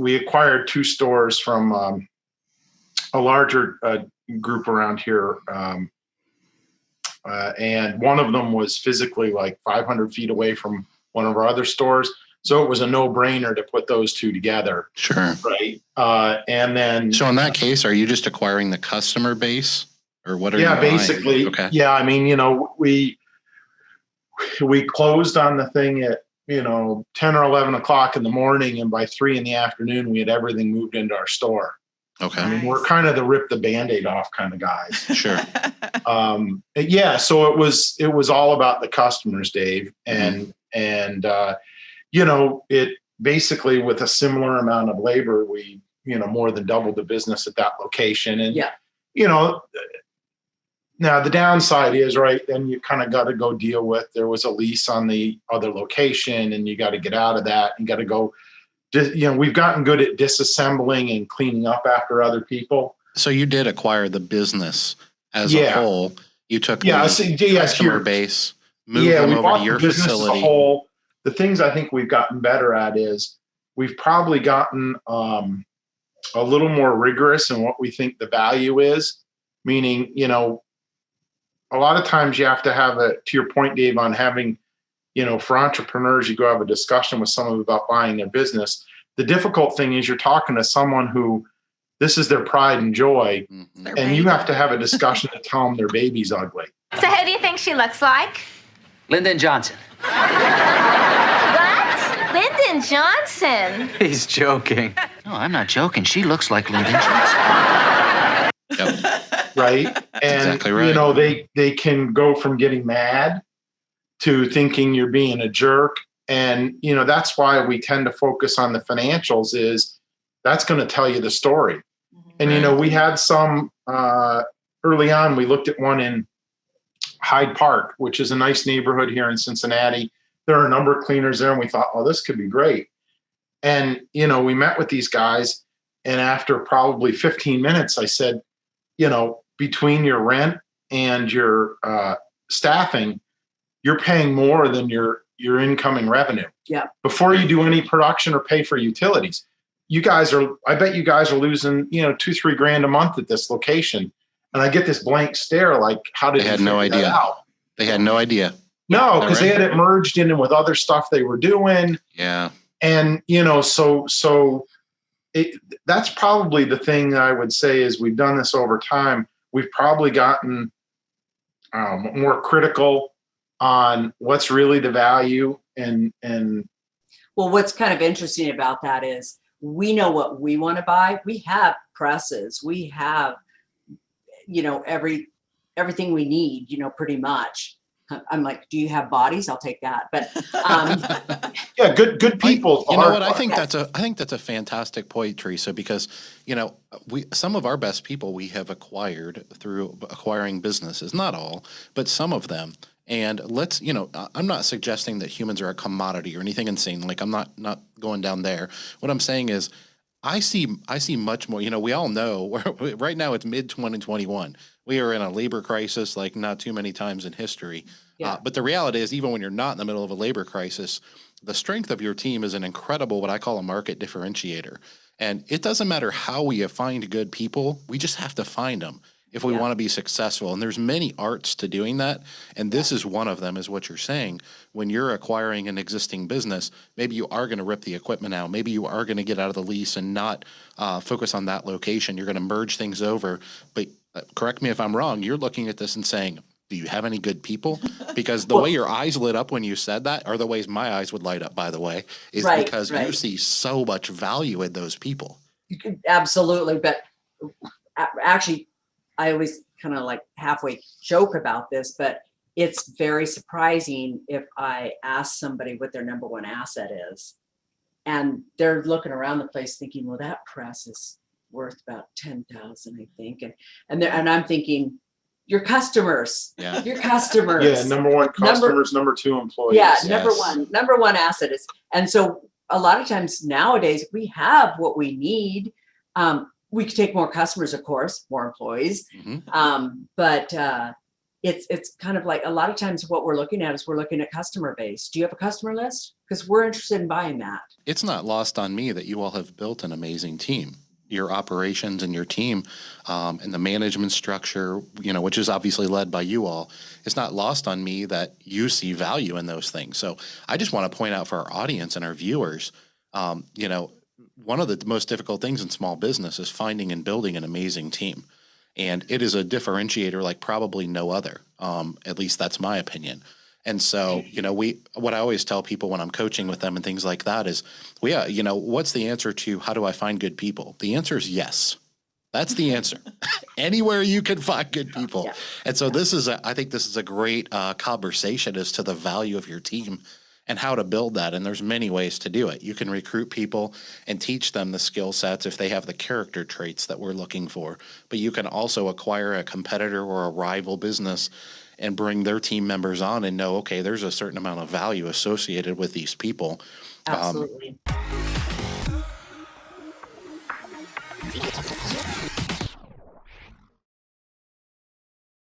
We acquired 2 stores from a larger group around here. And one of them was physically like 500 feet away from one of our other stores. So it was a no-brainer to put those 2 together. Sure. Right. And then. So in that case, are you just acquiring the customer base, or what are you buying? Basically. Okay. Yeah. I mean, we closed on the thing at, 10 or 11 o'clock in the morning. And by 3 in the afternoon, we had everything moved into our store. Okay. I mean, we're kind of the rip the Band-Aid off kind of guys. Sure. So it was all about the customers, Dave. And, it basically, with a similar amount of labor, we, more than doubled the business at that location. And, now the downside is, right, then you kind of got to go deal with, there was a lease on the other location and you got to get out of that and got to go, we've gotten good at disassembling and cleaning up after other people. So you did acquire the business as a whole. You took the customer base, moved them over to your facility. As a whole. The things I think we've gotten better at is we've probably gotten a little more rigorous in what we think the value is. Meaning, a lot of times you have to have to your point, Dave, on having, for entrepreneurs, you go have a discussion with someone about buying their business. The difficult thing is you're talking to someone who this is their pride and joy. Mm-hmm. And you have to have a discussion to tell them their baby's ugly. So who do you think she looks like? Lyndon Johnson. What? Lyndon Johnson? He's joking. No, I'm not joking. She looks like Lyndon Johnson. Yep. Right? And, exactly right. They can go from getting mad to thinking you're being a jerk. And, that's why we tend to focus on the financials is that's going to tell you the story. And, we had some early on, we looked at one in Hyde Park, which is a nice neighborhood here in Cincinnati. There are a number of cleaners there and we thought, oh, this could be great. And, we met with these guys and after probably 15 minutes, I said, between your rent and your staffing, you're paying more than your incoming revenue. Yeah. Before you do any production or pay for utilities, I bet you guys are losing, $2-3 grand a month at this location. And I get this blank stare, like, how did they had no idea? Out? They had no idea. No, because they had it merged in with other stuff they were doing. Yeah. And, that's probably the thing I would say is we've done this over time. We've probably gotten more critical on what's really the value and. Well, what's kind of interesting about that is we know what we want to buy. We have presses. We have, everything we need, pretty much. I'm like, do you have bodies? I'll take that. But yeah, good people. You know what? I think that's a fantastic point, Teresa, because some of our best people we have acquired through acquiring businesses, not all, but some of them. And I'm not suggesting that humans are a commodity or anything insane. Like I'm not going down there. What I'm saying is I see much more, we all know right now it's mid-2021. We are in a labor crisis like not too many times in history. Yeah. But the reality is even when you're not in the middle of a labor crisis, the strength of your team is an incredible, what I call a market differentiator. And it doesn't matter how we find good people. We just have to find them if we want to be successful. And there's many arts to doing that. And this is one of them, is what you're saying. When you're acquiring an existing business, maybe you are going to rip the equipment out. Maybe you are going to get out of the lease and not focus on that location. You're going to merge things over. But correct me if I'm wrong, you're looking at this and saying, do you have any good people? Because the way your eyes lit up when you said that, are the ways my eyes would light up, by the way, is because you see so much value in those people. Absolutely. But actually, I always kind of like halfway joke about this, but it's very surprising if I ask somebody what their number one asset is, and they're looking around the place thinking, well, that press is worth about $10,000, I think. And I'm thinking, your customers. Yeah. Your customers. Yeah, number one customers, number two employees. Yeah, Yes. number one asset is, and so a lot of times nowadays we have what we need. We could take more customers, of course, more employees. But it's kind of like a lot of times what we're looking at is we're looking at customer base. Do you have a customer list? Because we're interested in buying that. It's not lost on me that you all have built an amazing team. Your operations and your team and the management structure, which is obviously led by you all. It's not lost on me that you see value in those things. So I just want to point out for our audience and our viewers, one of the most difficult things in small business is finding and building an amazing team. And it is a differentiator like probably no other. At least that's my opinion. And so, what I always tell people when I'm coaching with them and things like that is, what's the answer to how do I find good people? The answer is yes. That's the answer. Anywhere you can find good people. Yeah. And so I think this is a great conversation as to the value of your team and how to build that. And there's many ways to do it. You can recruit people and teach them the skill sets if they have the character traits that we're looking for. But you can also acquire a competitor or a rival business and bring their team members on and know, okay, there's a certain amount of value associated with these people. Absolutely.